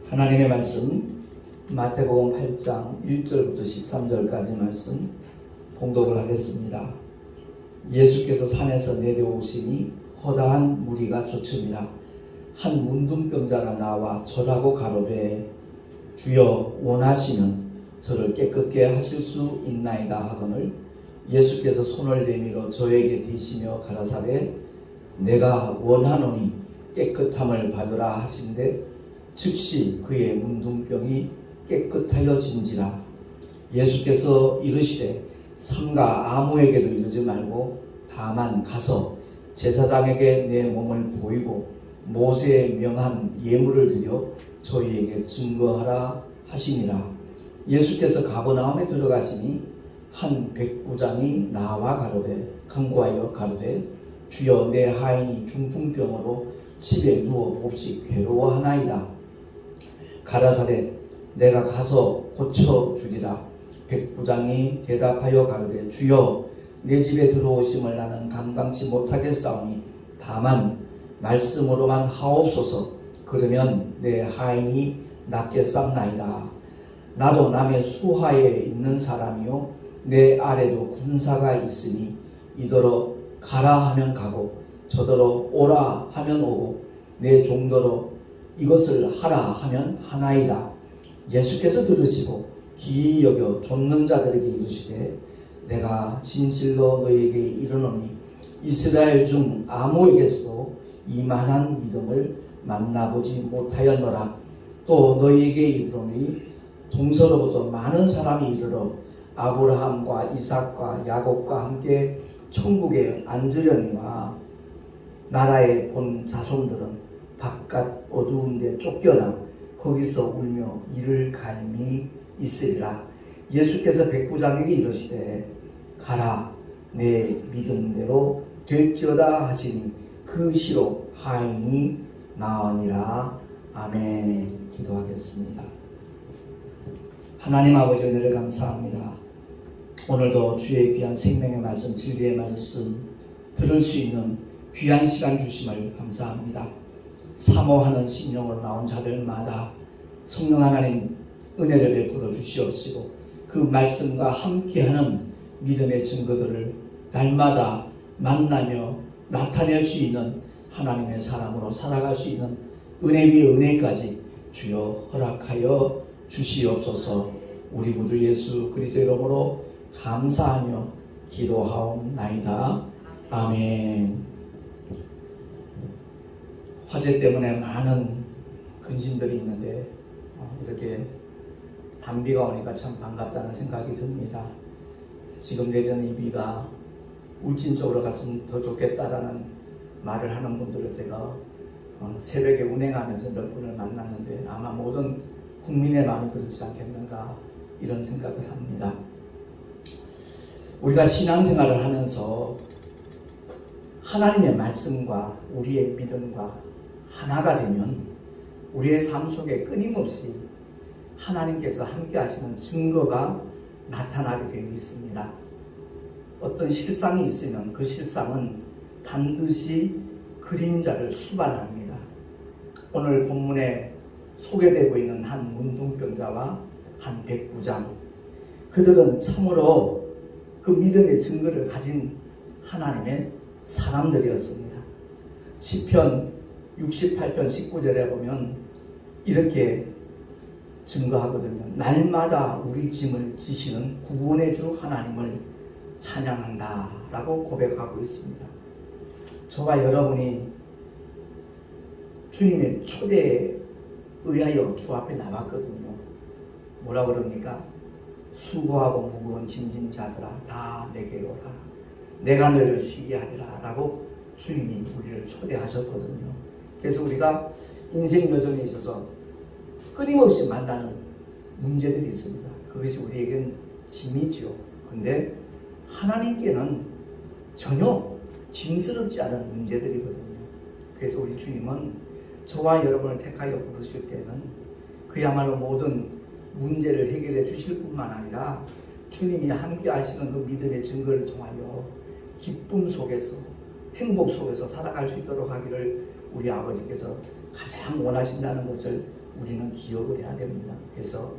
하나님의 말씀 마태복음 8장 1절부터 13절까지 말씀 봉독을 하겠습니다. 예수께서 산에서 내려오시니 허다한 무리가 쫓으니라. 한 문둥병자가 나와 절하고 가로되 주여 원하시면 저를 깨끗게 하실 수 있나이다 하거늘 예수께서 손을 내밀어 저에게 대시며 가라사대 내가 원하노니 깨끗함을 받으라 하신대 즉시 그의 문둥병이 깨끗하여진지라. 예수께서 이르시되 삼가 아무에게도 이르지 말고 다만 가서 제사장에게 내 몸을 보이고 모세의 명한 예물을 드려 저희에게 증거하라 하시니라. 예수께서 가버나움에 들어가시니 한 백부장이 나와 간구하여 가로되 주여 내 하인이 중풍병으로 집에 누워 몹시 괴로워하나이다. 가라사대 내가 가서 고쳐주리라. 백부장이 대답하여 가로되 주여 내 집에 들어오심을 나는 감당치 못하겠사오니 다만 말씀으로만 하옵소서. 그러면 내 하인이 낫겠사옵나이다. 나도 남의 수하에 있는 사람이요 내 아래도 군사가 있으니 이더러 가라 하면 가고 저더러 오라 하면 오고 내 종더러 이것을 하라 하면 하나이다. 예수께서 들으시고 기이 여겨 좇는 자들에게 이르시되 내가 진실로 너희에게 이르노니 이스라엘 중 아무에게서도 이만한 믿음을 만나보지 못하였노라. 또 너희에게 이르노니 동서로부터 많은 사람이 이르러 아브라함과 이삭과 야곱과 함께 천국에 앉으려니와 나라의 본 자손들은 바깥 어두운 데 쫓겨나 거기서 울며 이를 갈미 있으리라. 예수께서 백부장에게 이르시되 가라 내 믿음대로 될지어다 하시니 그 시로 하인이 나으니라. 아멘. 기도하겠습니다. 하나님 아버지 은혜를 감사합니다. 오늘도 주의 귀한 생명의 말씀 진리의 말씀 들을 수 있는 귀한 시간 주심을 감사합니다. 사모하는 심령으로 나온 자들마다 성령 하나님 은혜를 베풀어 주시옵시고 그 말씀과 함께하는 믿음의 증거들을 날마다 만나며 나타낼 수 있는 하나님의 사람으로 살아갈 수 있는 은혜 위에 은혜까지 주여 허락하여 주시옵소서. 우리 구주 예수 그리스도 이름으로 감사하며 기도하옵나이다. 아멘. 화재 때문에 많은 근심들이 있는데 이렇게 단비가 오니까 참 반갑다는 생각이 듭니다. 지금 내리는 이 비가 울진 쪽으로 갔으면 더 좋겠다라는 말을 하는 분들을 제가 새벽에 운행하면서 몇 분을 만났는데 아마 모든 국민의 마음이 그렇지 않겠는가 이런 생각을 합니다. 우리가 신앙생활을 하면서 하나님의 말씀과 우리의 믿음과 하나가 되면 우리의 삶 속에 끊임없이 하나님께서 함께 하시는 증거가 나타나게 되어 있습니다. 어떤 실상이 있으면 그 실상은 반드시 그림자를 수반합니다. 오늘 본문에 소개되고 있는 한 문둥병자와 한 백부장, 그들은 참으로 그 믿음의 증거를 가진 하나님의 사람들이었습니다. 시편 68편 19절에 보면 이렇게 증거하거든요. 날마다 우리 짐을 지시는 구원의 주 하나님을 찬양한다 라고 고백하고 있습니다. 저와 여러분이 주님의 초대에 의하여 주 앞에 나왔거든요. 뭐라 그럽니까? 수고하고 무거운 짐진 자들아 다 내게로 오라. 내가 너를 쉬게 하리라 라고 주님이 우리를 초대하셨거든요. 그래서 우리가 인생 여정에 있어서 끊임없이 만나는 문제들이 있습니다. 그것이 우리에겐 짐이죠. 근데 하나님께는 전혀 짐스럽지 않은 문제들이거든요. 그래서 우리 주님은 저와 여러분을 택하여 부르실 때는 그야말로 모든 문제를 해결해 주실 뿐만 아니라 주님이 함께 하시는 그 믿음의 증거를 통하여 기쁨 속에서 행복 속에서 살아갈 수 있도록 하기를 우리 아버지께서 가장 원하신다는 것을 우리는 기억을 해야 됩니다. 그래서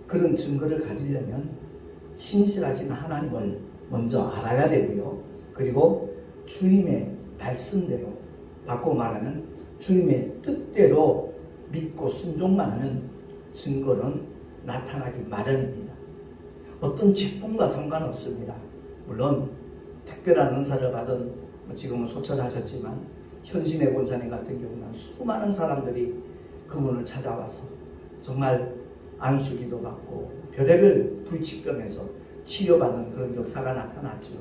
그런 증거를 가지려면 신실하신 하나님을 먼저 알아야 되고요. 그리고 주님의 말씀대로, 바꿔 말하면 주님의 뜻대로 믿고 순종만 하면 증거는 나타나기 마련입니다. 어떤 직분과 상관없습니다. 물론 특별한 은사를 받은, 지금은 소천하셨지만 현신의 권사님 같은 경우는 수많은 사람들이 그분을 찾아와서 정말 안수기도 받고 별의별 불치병에서 치료받는 그런 역사가 나타났죠.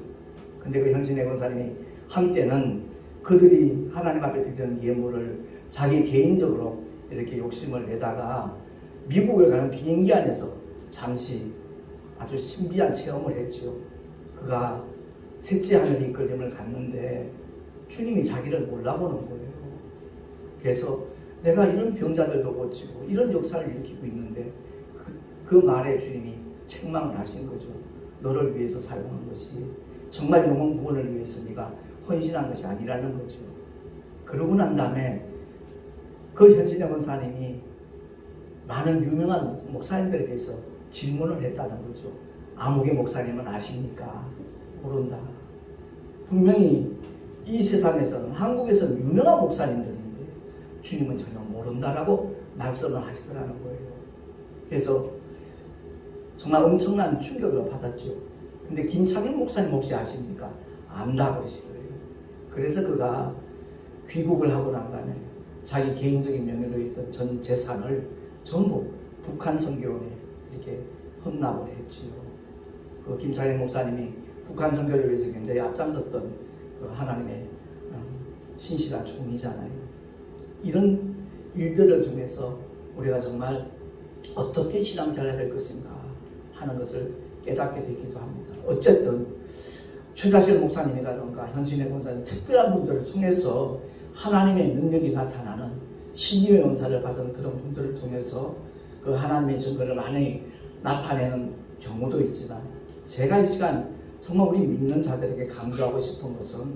근데 그 현신의 권사님이 한때는 그들이 하나님 앞에 드리는 예물을 자기 개인적으로 이렇게 욕심을 내다가 미국을 가는 비행기 안에서 잠시 아주 신비한 체험을 했죠. 그가 셋째 하늘 이끌림을 갔는데 주님이 자기를 몰라보는 거예요. 그래서 내가 이런 병자들도 고치고 이런 역사를 일으키고 있는데 그 말에 주님이 책망을 하신 거죠. 너를 위해서 사용한 것이 정말 영혼 구원을 위해서 네가 헌신한 것이 아니라는 거죠. 그러고 난 다음에 그 현신의 권사님이 많은 유명한 목사님들에 대해서 질문을 했다는 거죠. 아무개 목사님은 아십니까? 모른다. 분명히 이 세상에서는, 한국에서는 유명한 목사님들인데 주님은 전혀 모른다라고 말씀을 하시더라는 거예요. 그래서 정말 엄청난 충격을 받았죠. 근데 김창현 목사님 혹시 아십니까? 안다고 그러시더래요. 그래서 그가 귀국을 하고 난 다음에 자기 개인적인 명예로 있던 전 재산을 전부 북한 선교원에 이렇게 헌납을 했지요. 그 김창현 목사님이 북한 선교를 위해서 굉장히 앞장섰던 그 하나님의 신실한 종이잖아요. 이런 일들을 통해서 우리가 정말 어떻게 신앙생활을 해야 될 것인가 하는 것을 깨닫게 되기도 합니다. 어쨌든 최다실 목사님이라든가 현신의 권사님, 특별한 분들을 통해서 하나님의 능력이 나타나는 신유의 은사를 받은 그런 분들을 통해서 그 하나님의 증거를 많이 나타내는 경우도 있지만, 제가 이 시간 정말 우리 믿는 자들에게 강조하고 싶은 것은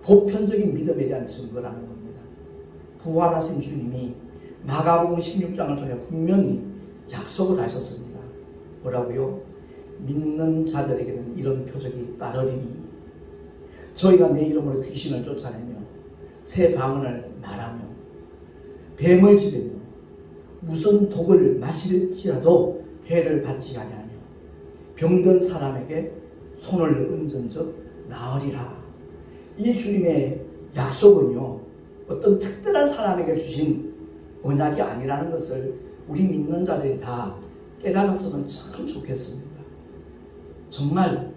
보편적인 믿음에 대한 증거라는 겁니다. 부활하신 주님이 마가복음 16장을 통해 분명히 약속을 하셨습니다. 뭐라고요? 믿는 자들에게는 이런 표적이 따르리니 저희가 내 이름으로 귀신을 쫓아내며 새 방언을 말하며 뱀을 지배며 무슨 독을 마실지라도 해를 받지 아니하며 병든 사람에게 손을 얹은즉 나으리라. 이 주님의 약속은요, 어떤 특별한 사람에게 주신 언약이 아니라는 것을 우리 믿는 자들이 다 깨달았으면 참 좋겠습니다. 정말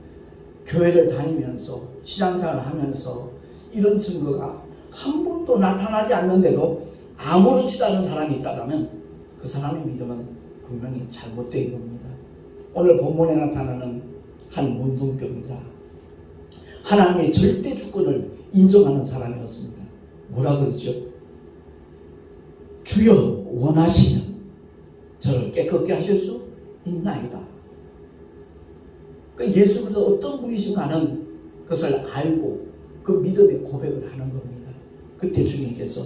교회를 다니면서 신앙생활을 하면서 이런 증거가 한 번도 나타나지 않는데도 아무렇지도 않은 사람이 있다면 그 사람의 믿음은 분명히 잘못된 겁니다. 오늘 본문에 나타나는 한 문둥병자, 하나님의 절대 주권을 인정하는 사람이었습니다. 뭐라 그러죠? 주여 원하시면 저를 깨끗게 하실 수 있나이다. 그러니까 예수 그리스도 어떤 분이신가는 그것을 알고 그 믿음의 고백을 하는 겁니다. 그때 주님께서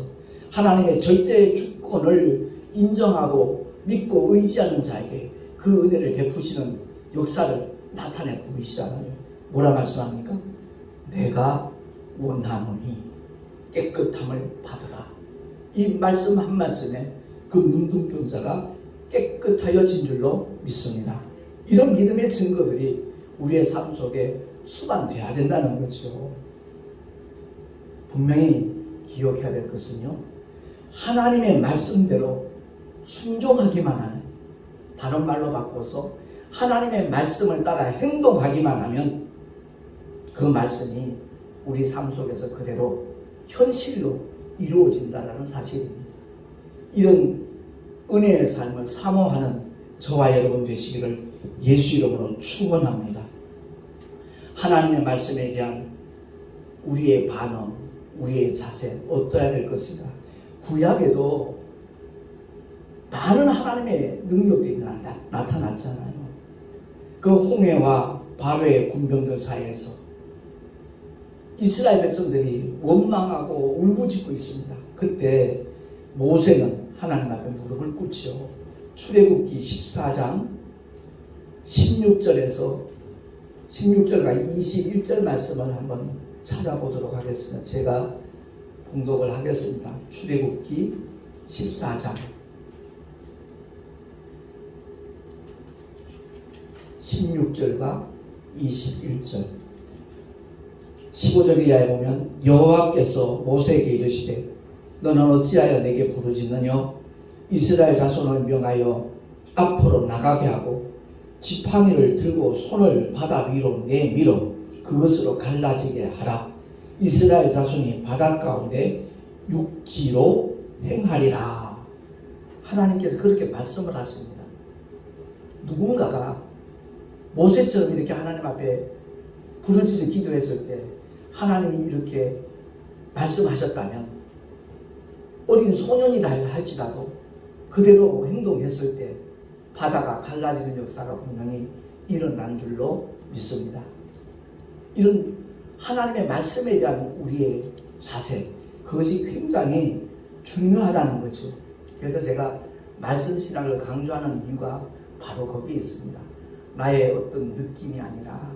하나님의 절대 주권을 인정하고 믿고 의지하는 자에게 그 은혜를 베푸시는 역사를 나타내 보이시잖아요. 뭐라 말씀합니까? 내가 원하노니 깨끗함을 받으라. 이 말씀 한 말씀에 그 문둥병자가 깨끗하여진 줄로 믿습니다. 이런 믿음의 증거들이 우리의 삶 속에 수반돼야 된다는 거죠. 분명히 기억해야 될 것은요, 하나님의 말씀대로 순종하기만 하는, 다른 말로 바꿔서 하나님의 말씀을 따라 행동하기만 하면 그 말씀이 우리 삶 속에서 그대로 현실로 이루어진다는 사실입니다. 이런 은혜의 삶을 사모하는 저와 여러분 되시기를 예수 이름으로 축원합니다. 하나님의 말씀에 대한 우리의 반응, 우리의 자세 어떠해야 될 것인가? 구약에도 많은 하나님의 능력들이 나타났잖아요. 그 홍해와 바로의 군병들 사이에서 이스라엘 백성들이 원망하고 울부짖고 있습니다. 그때 모세는 하나님 앞에 무릎을 꿇죠. 출애굽기 14장 16절과 21절 말씀을 한번 찾아보도록 하겠습니다. 제가 봉독을 하겠습니다. 출애굽기 14장 16절과 21절 15절 이하에 보면 여호와께서 모세에게 이르시되 너는 어찌하여 내게 부르짖느냐 이스라엘 자손을 명하여 앞으로 나가게 하고 지팡이를 들고 손을 바다 위로 내밀어 그것으로 갈라지게 하라. 이스라엘 자손이 바다 가운데 육지로 행하리라. 하나님께서 그렇게 말씀을 하십니다. 누군가가 모세처럼 이렇게 하나님 앞에 부르짖어 기도했을 때 하나님이 이렇게 말씀하셨다면 어린 소년이라 할지라도 그대로 행동했을 때 바다가 갈라지는 역사가 분명히 일어난 줄로 믿습니다. 이런 하나님의 말씀에 대한 우리의 자세, 그것이 굉장히 중요하다는 거죠. 그래서 제가 말씀 신앙을 강조하는 이유가 바로 거기에 있습니다. 나의 어떤 느낌이 아니라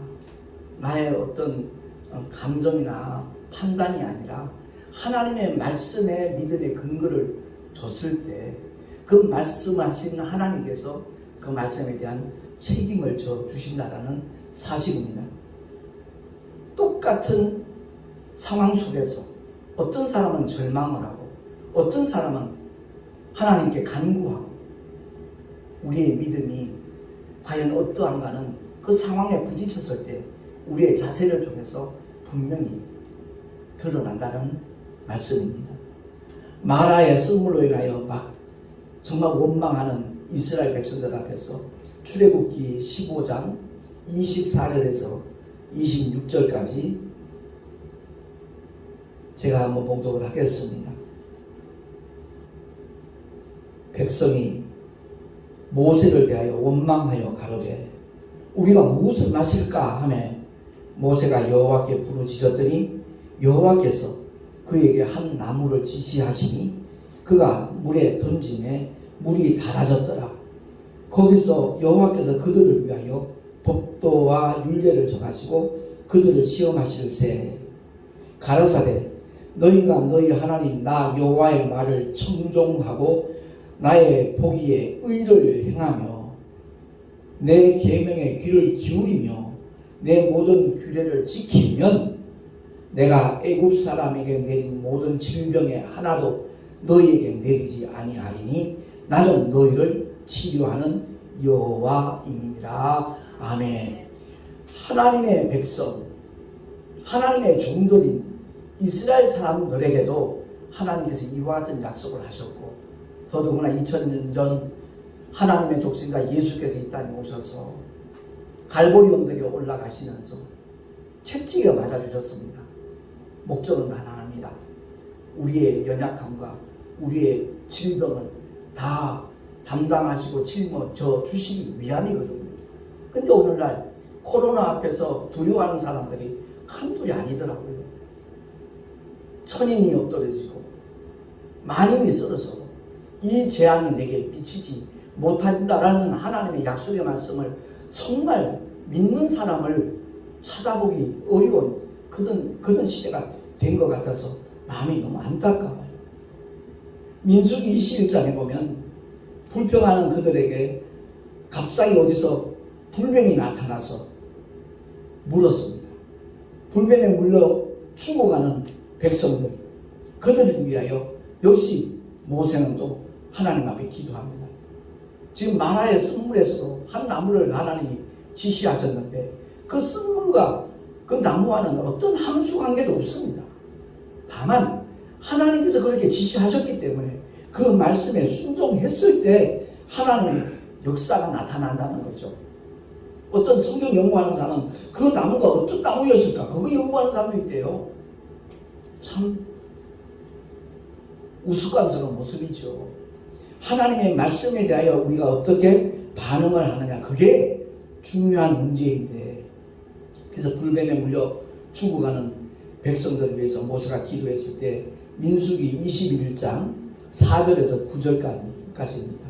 나의 어떤 감정이나 판단이 아니라 하나님의 말씀에 믿음의 근거를 뒀을 때 그 말씀하신 하나님께서 그 말씀에 대한 책임을 져 주신다는 사실입니다. 똑같은 상황 속에서 어떤 사람은 절망을 하고 어떤 사람은 하나님께 간구하고 우리의 믿음이 과연 어떠한가는 그 상황에 부딪혔을 때 우리의 자세를 통해서 분명히 드러난다는 말씀입니다. 마라의 썰물로 인하여 막 정말 원망하는 이스라엘 백성들 앞에서 출애굽기 15장 24절에서 26절까지 제가 한번 봉독을 하겠습니다. 백성이 모세를 대하여 원망하여 가로되 우리가 무엇을 마실까 하매 모세가 여호와께 부르짖었더니 여호와께서 그에게 한 나무를 지시하시니 그가 물에 던짐에 물이 닳아졌더라. 거기서 여호와께서 그들을 위하여 법도와 율례를 정하시고 그들을 시험하실세. 가라사대 너희가 너희 하나님 나 여호와의 말을 청종하고 나의 보기에 의를 행하며 내 계명에 귀를 기울이며 내 모든 규례를 지키면 내가 애굽 사람에게 내린 모든 질병의 하나도 너희에게 내리지 아니하리니 나는 너희를 치료하는 여호와이니라. 아멘. 하나님의 백성, 하나님의 종들인 이스라엘 사람들에게도 하나님께서 이와 같은 약속을 하셨고 더더구나 2000년 전 하나님의 독생자 예수께서 이 땅에 오셔서 갈보리 언덕에 올라가시면서 채찍에 맞아주셨습니다. 목적은 하나입니다. 우리의 연약함과 우리의 질병을 다 담당하시고 짊어져 주시기 위함이거든요. 근데 오늘날 코로나 앞에서 두려워하는 사람들이 한둘이 아니더라고요. 천인이 엎드러지고 만인이 쓰러져도 이 재앙이 내게 미치지 못한다라는 하나님의 약속의 말씀을 정말 믿는 사람을 찾아보기 어려운 그런 시대가 된 것 같아서 마음이 너무 안타까워요. 민수기 21장에 보면 불평하는 그들에게 갑자기 어디서 불뱀이 나타나서 물었습니다. 불뱀에 물려 죽어가는 백성들, 그들을 위하여 역시 모세는 또 하나님 앞에 기도합니다. 지금 마라의 썰물에서도 한 나무를 하나님이 지시하셨는데 그 썰물과 그 나무와는 어떤 함수관계도 없습니다. 다만 하나님께서 그렇게 지시하셨기 때문에 그 말씀에 순종했을 때 하나님의 역사가 나타난다는 거죠. 어떤 성경 연구하는 사람은 그 나무가 어떤 나무였을까? 그거 연구하는 사람도 있대요. 참 우스꽝스러운 모습이죠. 하나님의 말씀에 대하여 우리가 어떻게 반응을 하느냐, 그게 중요한 문제인데, 그래서 불뱀에 물려 죽어가는 백성들을 위해서 모세가 기도했을 때 민수기 21장 4절에서 9절까지입니다.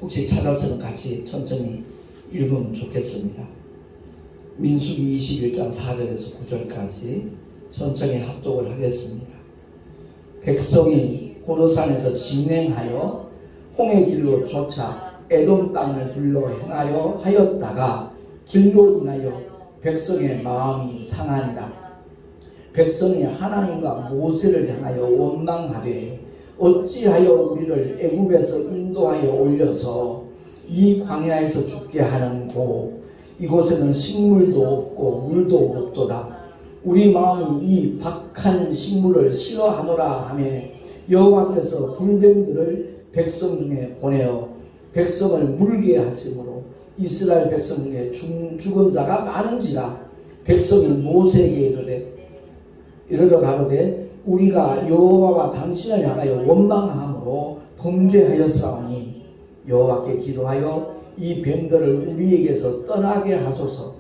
혹시 찾았으면 같이 천천히 읽으면 좋겠습니다. 민수기 21장 4절에서 9절까지 천천히 합독을 하겠습니다. 백성이 고르산에서 진행하여 홍해 길로 쫓아 에돔 땅을 둘러 행하려 하였다가 길로 인하여 백성의 마음이 상하니라. 백성이 하나님과 모세를 향하여 원망하되 어찌하여 우리를 애굽에서 인도하여 올려서 이 광야에서 죽게 하는고 이곳에는 식물도 없고 물도 없도다. 우리 마음이 이 박한 식물을 싫어하노라 하며 여호와께서 불뱀들을 백성 중에 보내어 백성을 물게 하심으로 이스라엘 백성 중에 죽은 자가 많은지라. 백성이 모세에게 이르러 가로되 우리가 여호와와 당신을 향하여 원망함으로 범죄하였사오니 여호와께 기도하여 이 뱀들을 우리에게서 떠나게 하소서.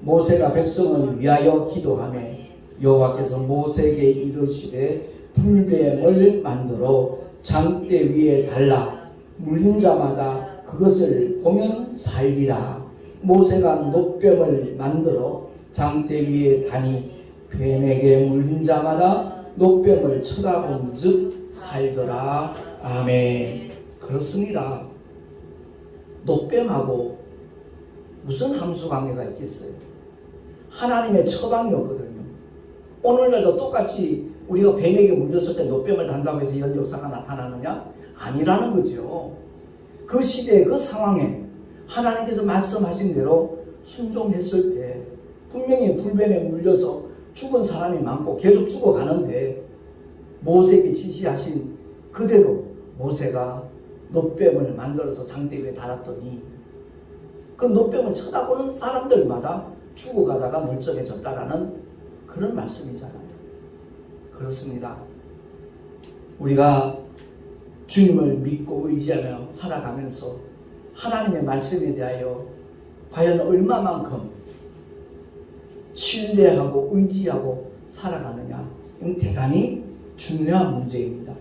모세가 백성을 위하여 기도하며 여호와께서 모세에게 이르시되 불뱀을 만들어 장대 위에 달라 물린 자마다 그것을 보면 살리라. 모세가 놋뱀을 만들어 장대 위에 다니 뱀에게 물린 자마다 놋뱀을 쳐다본 즉 살더라. 아멘. 그렇습니다. 놋뱀하고 무슨 함수관계가 있겠어요? 하나님의 처방이었거든요. 오늘날도 똑같이 우리가 뱀에게 물렸을 때 놋뱀을 단다고 해서 이런 역사가 나타나느냐? 아니라는 거죠. 그 시대에 그 상황에 하나님께서 말씀하신 대로 순종했을 때 분명히 불뱀에 물려서 죽은 사람이 많고 계속 죽어가는데 모세에게 지시하신 그대로 모세가 놋뱀을 만들어서 장대 위에 달았더니 그 놋뱀을 쳐다보는 사람들마다 죽어가다가 멀쩡해졌다라는 그런 말씀이잖아요. 그렇습니다. 우리가 주님을 믿고 의지하며 살아가면서 하나님의 말씀에 대하여 과연 얼마만큼 신뢰하고 의지하고 살아가느냐, 이건 대단히 중요한 문제입니다.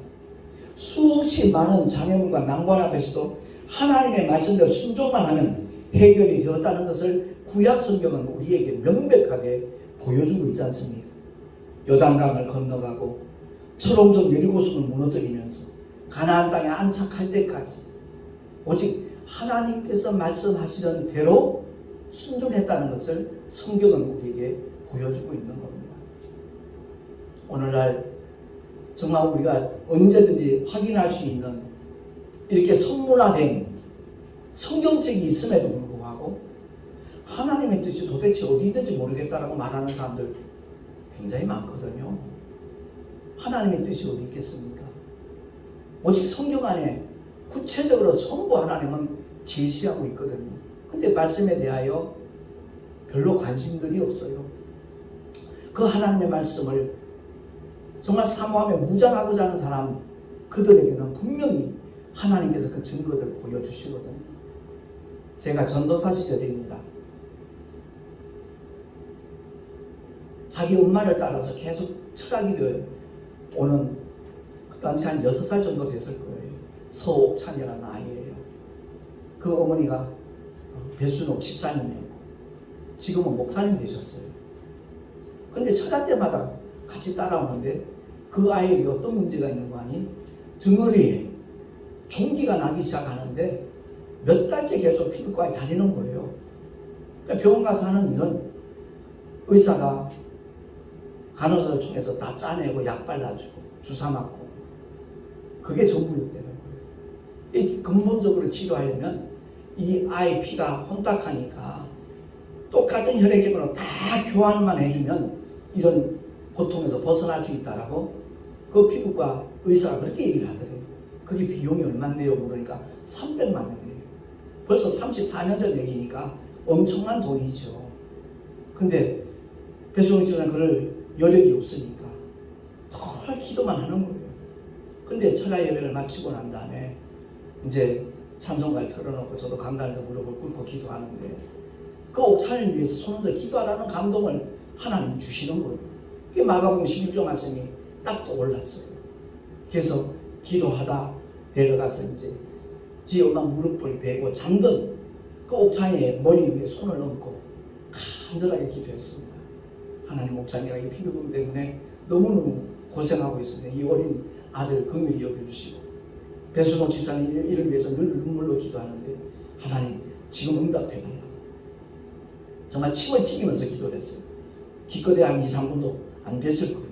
수없이 많은 장애물과 난관 앞에서도 하나님의 말씀대로 순종만 하면 해결이 되었다는 것을 구약 성경은 우리에게 명백하게 보여주고 있지 않습니까? 요단강을 건너가고 철옹성 여리고성을 무너뜨리면서 가나안 땅에 안착할 때까지 오직 하나님께서 말씀하시는 대로 순종했다는 것을 성경은 우리에게 보여주고 있는 겁니다. 오늘날 정말 우리가 언제든지 확인할 수 있는 이렇게 선문화된 성경책이 있음에도 불구하고 하나님의 뜻이 도대체 어디 있는지 모르겠다라고 말하는 사람들 굉장히 많거든요. 하나님의 뜻이 어디 있겠습니까? 오직 성경 안에 구체적으로 전부 하나님은 제시하고 있거든요. 근데 말씀에 대하여 별로 관심들이 없어요. 그 하나님의 말씀을 정말 사모하며 무장하고자 하는 사람, 그들에게는 분명히 하나님께서 그 증거들을 보여주시거든요. 제가 전도사 시절입니다. 자기 엄마를 따라서 계속 철학이 오는 그 당시 한 6살 정도 됐을 거예요. 서옥찬이라는 아이예요. 그 어머니가 배순옥 집사님이었고 지금은 목사님 되셨어요. 근데 철학 때마다 같이 따라오는데 그 아이에게 어떤 문제가 있는 거 아니? 등허리에 종기가 나기 시작하는데 몇 달째 계속 피부과에 다니는 거예요. 그러니까 병원 가서 하는 일은 의사가 간호사를 통해서 다 짜내고 약 발라주고 주사 맞고 그게 전부였다는 거예요. 이 근본적으로 치료하려면 이 아이 피가 혼탁하니까 똑같은 혈액형으로 다 교환만 해주면 이런 고통에서 벗어날 수 있다라고 그 피부과 의사가 그렇게 얘기를 하더래요. 그게 비용이 얼마인데요? 물으니까 300만 원이에요. 벌써 34년 전 얘기니까 엄청난 돈이죠. 근데 배송이 주는 그럴 여력이 없으니까 덜 기도만 하는 거예요. 근데 철야 예배를 마치고 난 다음에 이제 찬송가를 틀어놓고 저도 강단에서 무릎을 꿇고 기도하는데 그 옥찬을 위해서 손을 들어 기도하라는 감동을 하나님이 주시는 거예요. 그게 마가복음 11조 말씀이 딱 떠올랐어요. 그래서 기도하다 내려가서 이제 지 엄마 무릎을 베고 잠든 그 옥상에 머리 위에 손을 얹고 간절하게 기도했습니다. 하나님, 옥상이가 이 피부병 때문에 너무너무 고생하고 있습니다. 이 어린 아들 긍휼히 여겨주시고, 배수동 집사님 이를 위해서 늘 눈물로 기도하는데 하나님 지금 응답해달라고 정말 침을 튀기면서 기도를 했어요. 기껏해 한 2, 3분도 안 됐을 거예요.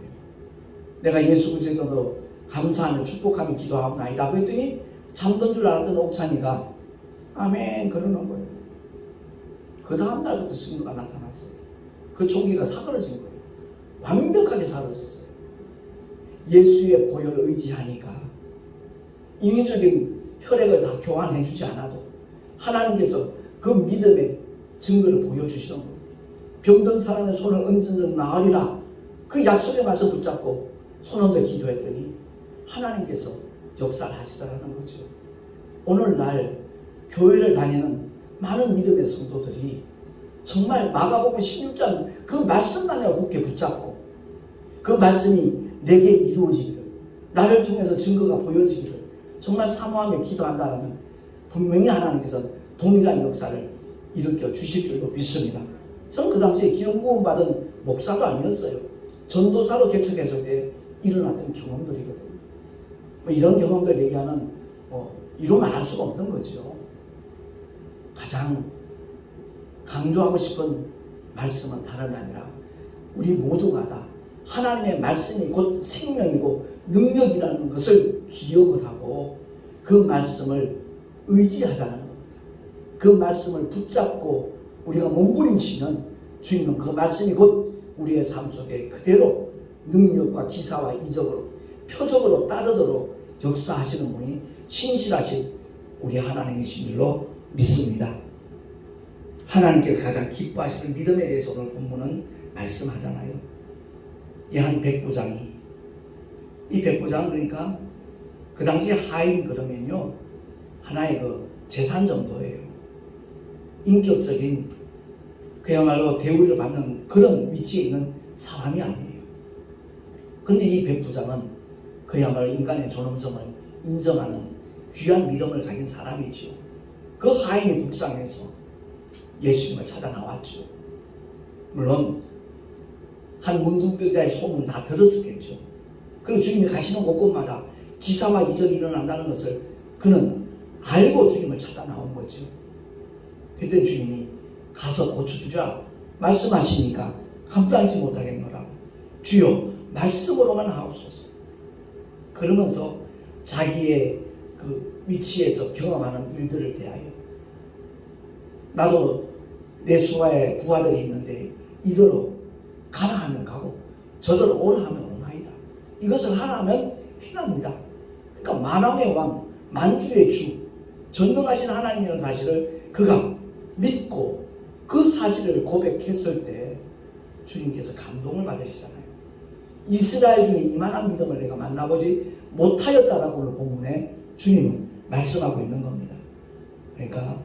내가 예수 그리스도로 감사하며 축복하며 기도하옵나이다 했더니 잠든 줄 알았던 옥찬이가 아멘 그러는 거예요. 그 다음 날부터 증거가 나타났어요. 그 종기가 사그러진 거예요. 완벽하게 사라졌어요. 예수의 보혈을 의지하니까 인위적인 혈액을 다 교환해 주지 않아도 하나님께서 그 믿음의 증거를 보여주시는 거예요. 병든 사람의 손을 얹은 나으리라, 그 약속의 말씀 붙잡고 손 얹어 기도했더니 하나님께서 역사를 하시더라는 거죠. 오늘날 교회를 다니는 많은 믿음의 성도들이 정말 마가복음 16장 그 말씀만 내가 굳게 붙잡고 그 말씀이 내게 이루어지기를, 나를 통해서 증거가 보여지기를 정말 사모하며 기도한다면 분명히 하나님께서 동일한 역사를 일으켜 주실 줄로 믿습니다. 저는 그 당시에 기름 부음 받은 목사도 아니었어요. 전도사로 개척했을 때 일어났던 경험들이거든요. 이런 경험들 얘기하면 이로 말할 수가 없는 거죠. 가장 강조하고 싶은 말씀은 다름이 아니라 우리 모두가 다 하나님의 말씀이 곧 생명이고 능력이라는 것을 기억을 하고 그 말씀을 의지하자는 겁니다. 그 말씀을 붙잡고 우리가 몸부림치는 주님은 그 말씀이 곧 우리의 삶 속에 그대로 능력과 기사와 이적으로 표적으로 따르도록 역사하시는 분이 신실하신 우리 하나님이신 줄로 믿습니다. 하나님께서 가장 기뻐하시는 믿음에 대해서 오늘 본문은 말씀하잖아요. 이 한 백부장이, 이 백부장은 그러니까 그 당시 하인 그러면요 하나의 그 재산 정도예요. 인격적인 그야말로 대우를 받는 그런 위치에 있는 사람이 아니에요. 근데 이 백부장은 그야말로 인간의 존엄성을 인정하는 귀한 믿음을 가진 사람이죠. 그 하인이 불쌍해서 예수님을 찾아 나왔죠. 물론 한 문둥병자의 소문 다 들었었겠죠. 그리고 주님이 가시는 곳곳마다 기사와 이적이 일어난다는 것을 그는 알고 주님을 찾아 나온 거죠. 그때 주님이 가서 고쳐주라 말씀하시니까 감당하지 못하겠노라고, 주여 말씀으로만 하옵소서. 그러면서 자기의 그 위치에서 경험하는 일들을 대하여 나도 내 수하에 부하들이 있는데 이대로 가라 하면 가고 저대로 오라 하면 오나이다. 이것을 하라 하면 행합니다. 그러니까 만왕의 왕, 만주의 주, 전능하신 하나님이라는 사실을 그가 믿고 그 사실을 고백했을 때 주님께서 감동을 받으시잖아요. 이스라엘 중에 이만한 믿음을 내가 만나보지 못하였다라고 오늘 본문에 주님은 말씀하고 있는 겁니다. 그러니까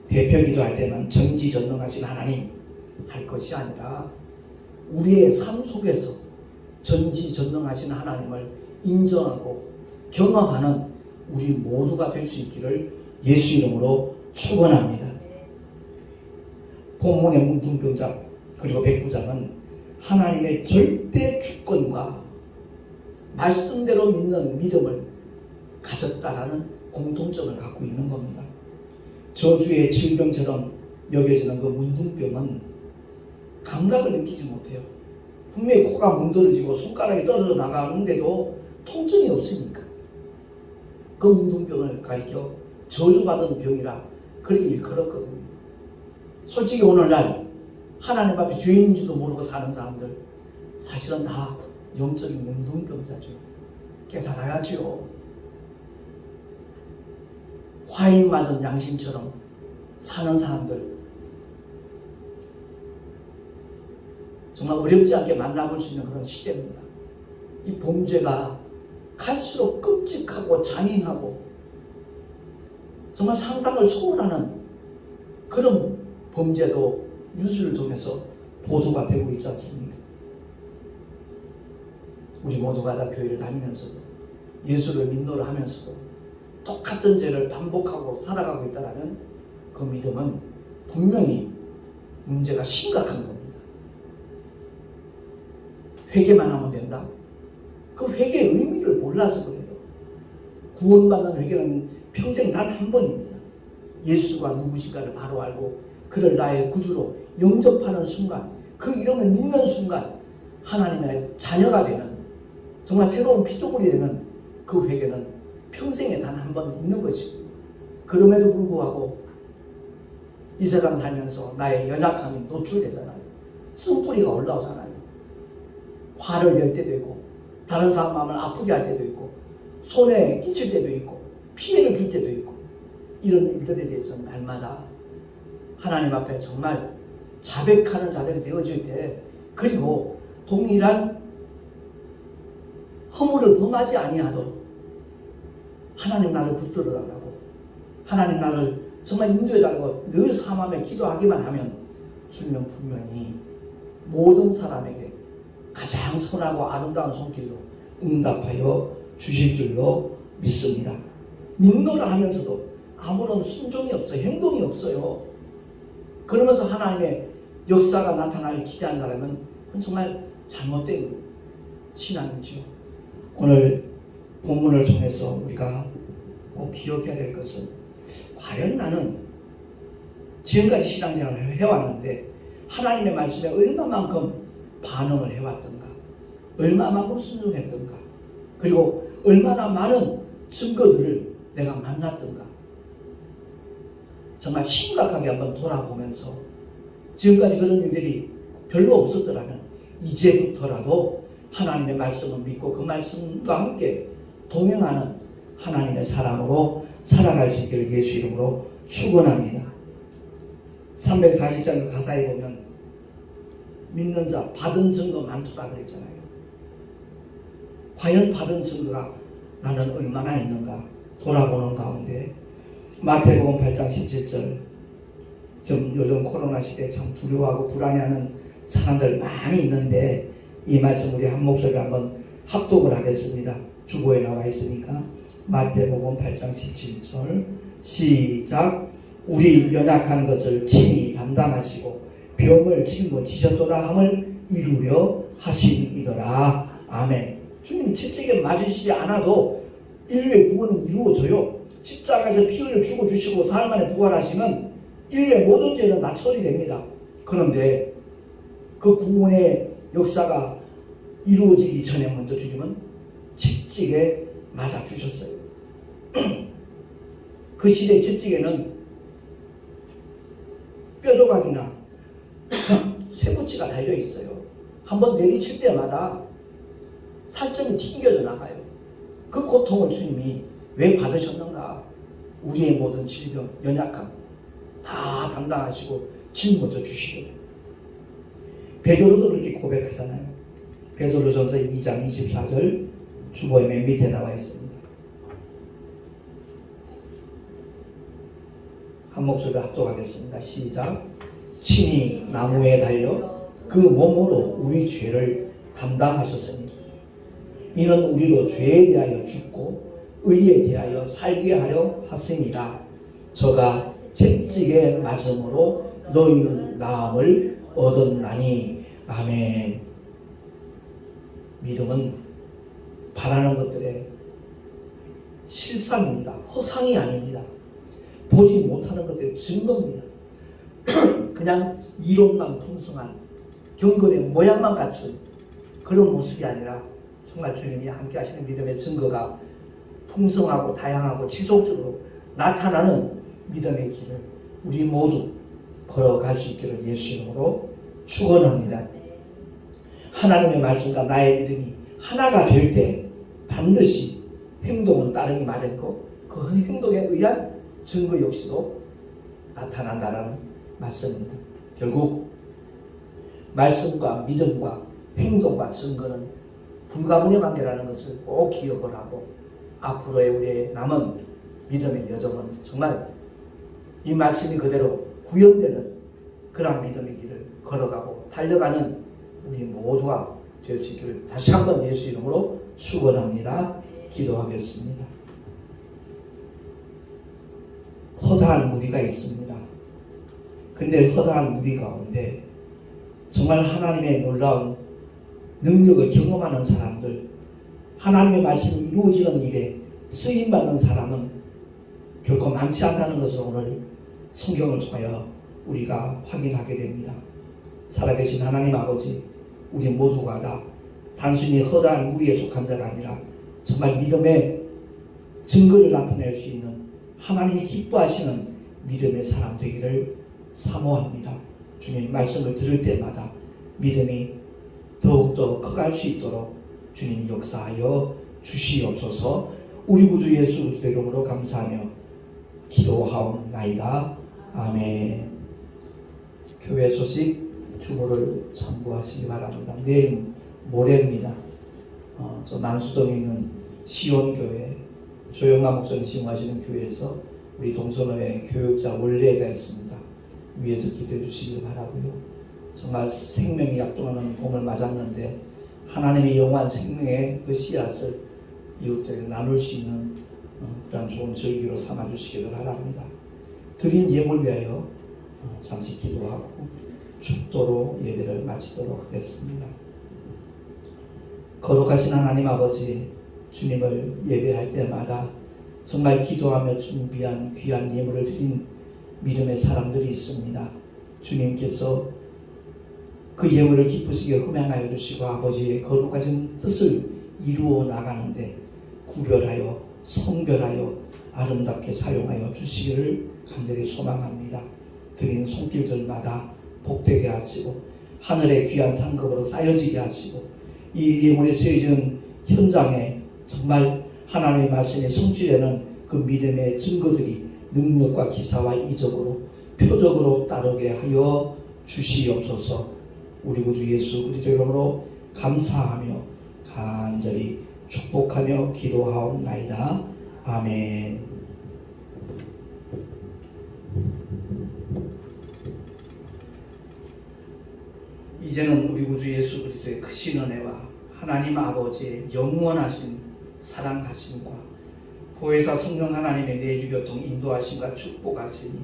대표 기도할 때는 전지전능하신 하나님 할 것이 아니라 우리의 삶 속에서 전지전능하신 하나님을 인정하고 경험하는 우리 모두가 될 수 있기를 예수 이름으로 축원합니다. 본문의 문둥병자 그리고 백부장은 하나님의 절대 주권과 말씀대로 믿는 믿음을 가졌다라는 공통점을 갖고 있는 겁니다. 저주의 질병처럼 여겨지는 그 문둥병은 감각을 느끼지 못해요. 분명히 코가 문드러지고 손가락이 떨어져 나가는데도 통증이 없으니까 그 문둥병을 가리켜 저주받은 병이라 그렇게 일컬었거든요. 솔직히 오늘날 하나님 앞에 죄인인지도 모르고 사는 사람들 사실은 다 영적인 문둥병자죠. 깨달아야죠. 화인 맞은 양심처럼 사는 사람들 정말 어렵지 않게 만나볼 수 있는 그런 시대입니다. 이 범죄가 갈수록 끔찍하고 잔인하고 정말 상상을 초월하는 그런 범죄도 뉴스를 통해서 보도가 되고 있지 않습니까? 우리 모두가 다 교회를 다니면서도 예수를 믿노라 하면서도 똑같은 죄를 반복하고 살아가고 있다면 그 믿음은 분명히 문제가 심각한 겁니다. 회개만 하면 된다? 그 회개의 의미를 몰라서 그래요. 구원받는 회개는 평생 단 한 번입니다. 예수가 누구신가를 바로 알고 그를 나의 구주로 영접하는 순간, 그 이름을 믿는 순간 하나님의 자녀가 되는, 정말 새로운 피조물이 되는 그 회개는 평생에 단 한 번 있는 것이고, 그럼에도 불구하고 이 세상 살면서 나의 연약함이 노출되잖아요. 쓴뿌리가 올라오잖아요. 화를 낼 때도 있고, 다른 사람 마음을 아프게 할 때도 있고, 손에 끼칠 때도 있고, 피해를 줄 때도 있고, 이런 일들에 대해서는 날마다 하나님 앞에 정말 자백하는 자들이 되어질 때, 그리고 동일한 허물을 범하지 아니하도록 하나님 나를 붙들어달라고, 하나님 나를 정말 인도해달라고 늘 사마음에 기도하기만 하면 주님은 분명히 모든 사람에게 가장 선하고 아름다운 손길로 응답하여 주실 줄로 믿습니다. 믿노라 하면서도 아무런 순종이 없어요. 행동이 없어요. 그러면서 하나님의 역사가 나타나길 기대한다면 그건 정말 잘못된 신앙이죠. 오늘 본문을 통해서 우리가 꼭 기억해야 될 것은, 과연 나는 지금까지 신앙생활을 해왔는데 하나님의 말씀에 얼마만큼 반응을 해왔던가, 얼마만큼 순종했던가, 그리고 얼마나 많은 증거들을 내가 만났던가, 정말 심각하게 한번 돌아보면서 지금까지 그런 일들이 별로 없었더라면 이제부터라도 하나님의 말씀을 믿고 그 말씀과 함께 동행하는 하나님의 사람으로 살아갈 수 있기를 예수 이름으로 축원합니다. 340장 가사에 보면 믿는 자 받은 증거 많도다 그랬잖아요. 과연 받은 증거가 나는 얼마나 있는가 돌아보는 가운데, 마태복음 8장 17절, 요즘 코로나 시대에 참 두려워하고 불안해하는 사람들 많이 있는데 이 말씀 우리 한 목소리 한번 합독을 하겠습니다. 주보에 나와 있으니까 마태복음 8장 17절 시작. 우리 연약한 것을 친히 담당하시고 병을 짊어지셨도다 함을 이루려 하심이더라. 아멘. 주님이 채찍에 맞으시지 않아도 인류의 구원은 이루어져요. 십자가에서 피 흘려 죽어주시고 사흘 만에 부활하시면 인류의 모든 죄는 다 처리됩니다. 그런데 그 구원의 역사가 이루어지기 전에 먼저 주님은 채찍에 맞아 주셨어요. 그 시대 채찍에는 뼈조각이나 쇠붙이가 달려 있어요. 한번 내리칠 때마다 살점이 튕겨져 나가요. 그 고통을 주님이 왜 받으셨는가? 우리의 모든 질병, 연약함 다 담당하시고 짊어져 주시고, 베드로도 그렇게 고백하잖아요. 베드로전서 2장 24절 주보의 맨 밑에 나와 있습니다. 한 목소리 합독하겠습니다. 시작. 친히 나무에 달려 그 몸으로 우리 죄를 담당하셨으니 이는 우리로 죄에 대하여 죽고 의에 대하여 살게 하려 하심이라. 저가 채찍에 맞음으로 너희는 나음을 얻었나니. 아멘. 믿음은 바라는 것들의 실상입니다. 허상이 아닙니다. 보지 못하는 것들의 증거입니다. 그냥 이론만 풍성한 경건의 모양만 갖춘 그런 모습이 아니라 정말 주님이 함께 하시는 믿음의 증거가 풍성하고 다양하고 지속적으로 나타나는 믿음의 길을 우리 모두 걸어갈 수 있기를 예수 이름으로 축원합니다. 하나님의 말씀과 나의 믿음이 하나가 될 때 반드시 행동은 따르기 마련이고 그 행동에 의한 증거 역시도 나타난다는 말씀입니다. 결국 말씀과 믿음과 행동과 증거는 불가분의 관계라는 것을 꼭 기억을 하고 앞으로의 우리의 남은 믿음의 여정은 정말 이 말씀이 그대로 구현되는 그런 믿음의 길을 걸어가고 달려가는 우리 모두가 될 수 있기를 다시 한번 예수 이름으로 축원합니다. 기도하겠습니다. 허다한 무리가 있습니다. 근데 허다한 무리 가운데 정말 하나님의 놀라운 능력을 경험하는 사람들, 하나님의 말씀이 이루어지는 일에 쓰임받는 사람은 결코 많지 않다는 것을 오늘 성경을 통하여 우리가 확인하게 됩니다. 살아계신 하나님 아버지, 우리 모두가 다 단순히 허다한 무리에 속한 자가 아니라 정말 믿음의 증거를 나타낼 수 있는 하나님이 기뻐하시는 믿음의 사람 되기를 사모합니다. 주님 말씀을 들을 때마다 믿음이 더욱더 커갈 수 있도록 주님이 역사하여 주시옵소서. 우리 구주 예수 그리스도의 이름으로 감사하며 기도하옵나이다. 아멘. 교회 소식 주보를 참고하시기 바랍니다. 내일 모레입니다. 저 만수동에 있는 시온교회 조영아 목사님 시험하시는 교회에서 우리 동서노회 교육자 원례가 있습니다. 위에서 기도해 주시길 바라고요. 정말 생명이 약동하는 봄을 맞았는데 하나님의 영원한 생명의 그 씨앗을 이웃들에게 나눌 수 있는 그런 좋은 절기로 삼아주시기를 바랍니다. 드린 예물 위하여 잠시 기도하고 축도로 예배를 마치도록 하겠습니다. 거룩하신 하나님 아버지, 주님을 예배할 때마다 정말 기도하며 준비한 귀한 예물을 드린 믿음의 사람들이 있습니다. 주님께서 그 예물을 기쁘시게 흠양하여 주시고 아버지의 거룩하신 뜻을 이루어 나가는데 구별하여 성별하여 아름답게 사용하여 주시기를 간절히 소망합니다. 드린 손길들마다 복되게 하시고 하늘의 귀한 상급으로 쌓여지게 하시고 이 예물이 세워진 현장에 정말 하나님의 말씀이 성취되는 그 믿음의 증거들이 능력과 기사와 이적으로 표적으로 따르게 하여 주시옵소서. 우리 구주 예수 그리스도 이름으로 감사하며 간절히 축복하며 기도하옵나이다. 아멘. 이제는 우리 구주 예수 그리스도의 크신 은혜와 하나님 아버지의 영원하신 사랑하심과 보혜사 성령 하나님의 내주교통 인도하심과 축복하시니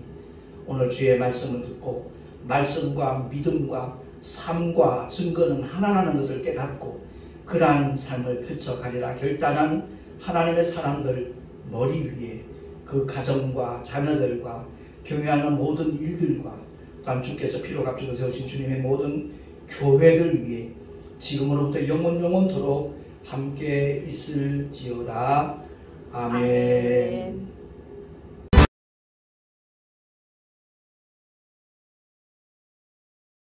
오늘 주의 말씀을 듣고 말씀과 믿음과 삶과 증거는 하나라는 것을 깨닫고 그러한 삶을 펼쳐가리라 결단한 하나님의 사람들 머리 위에 그 가정과 자녀들과 경영하는 모든 일들과 또한 주께서 피로 값주고 세우신 주님의 모든 교회들 위에 지금으로부터 영원토록 함께 있을지어다. 아멘.